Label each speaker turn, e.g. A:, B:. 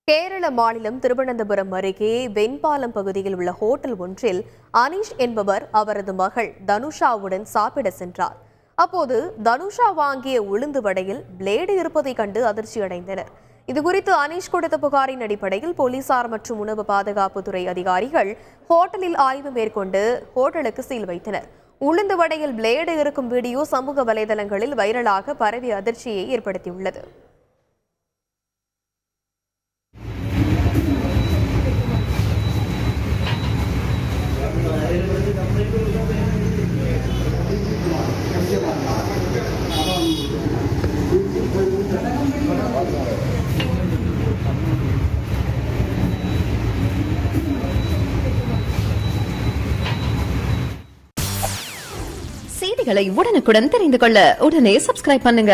A: கேரள மாநிலம் திருவனந்தபுரம் அருகே வெண்பாலம் பகுதியில் உள்ள ஹோட்டல் ஒன்றில் அனீஷ் என்பவர் அவரது மகள் தனுஷாவுடன் சாப்பிட சென்றார். அப்போது தனுஷா வாங்கிய உளுந்து வடையில் பிளேடு இருப்பதை கண்டு அதிர்ச்சியடைந்தனர். இதுகுறித்து அனீஷ் கொடுத்த புகாரின் அடிப்படையில் போலீசார் மற்றும் உணவு பாதுகாப்புத்துறை அதிகாரிகள் ஹோட்டலில் ஆய்வு மேற்கொண்டு ஹோட்டலுக்கு சீல் வைத்தனர். உளுந்து வடையில் பிளேடு இருக்கும் வீடியோ சமூக வலைதளங்களில் வைரலாக பரவி அதிர்ச்சியை ஏற்படுத்தியுள்ளது.
B: செய்திகளை உடனுக்குடன் தெரிந்து கொள்ள உடனே சப்ஸ்கிரைப் பண்ணுங்க.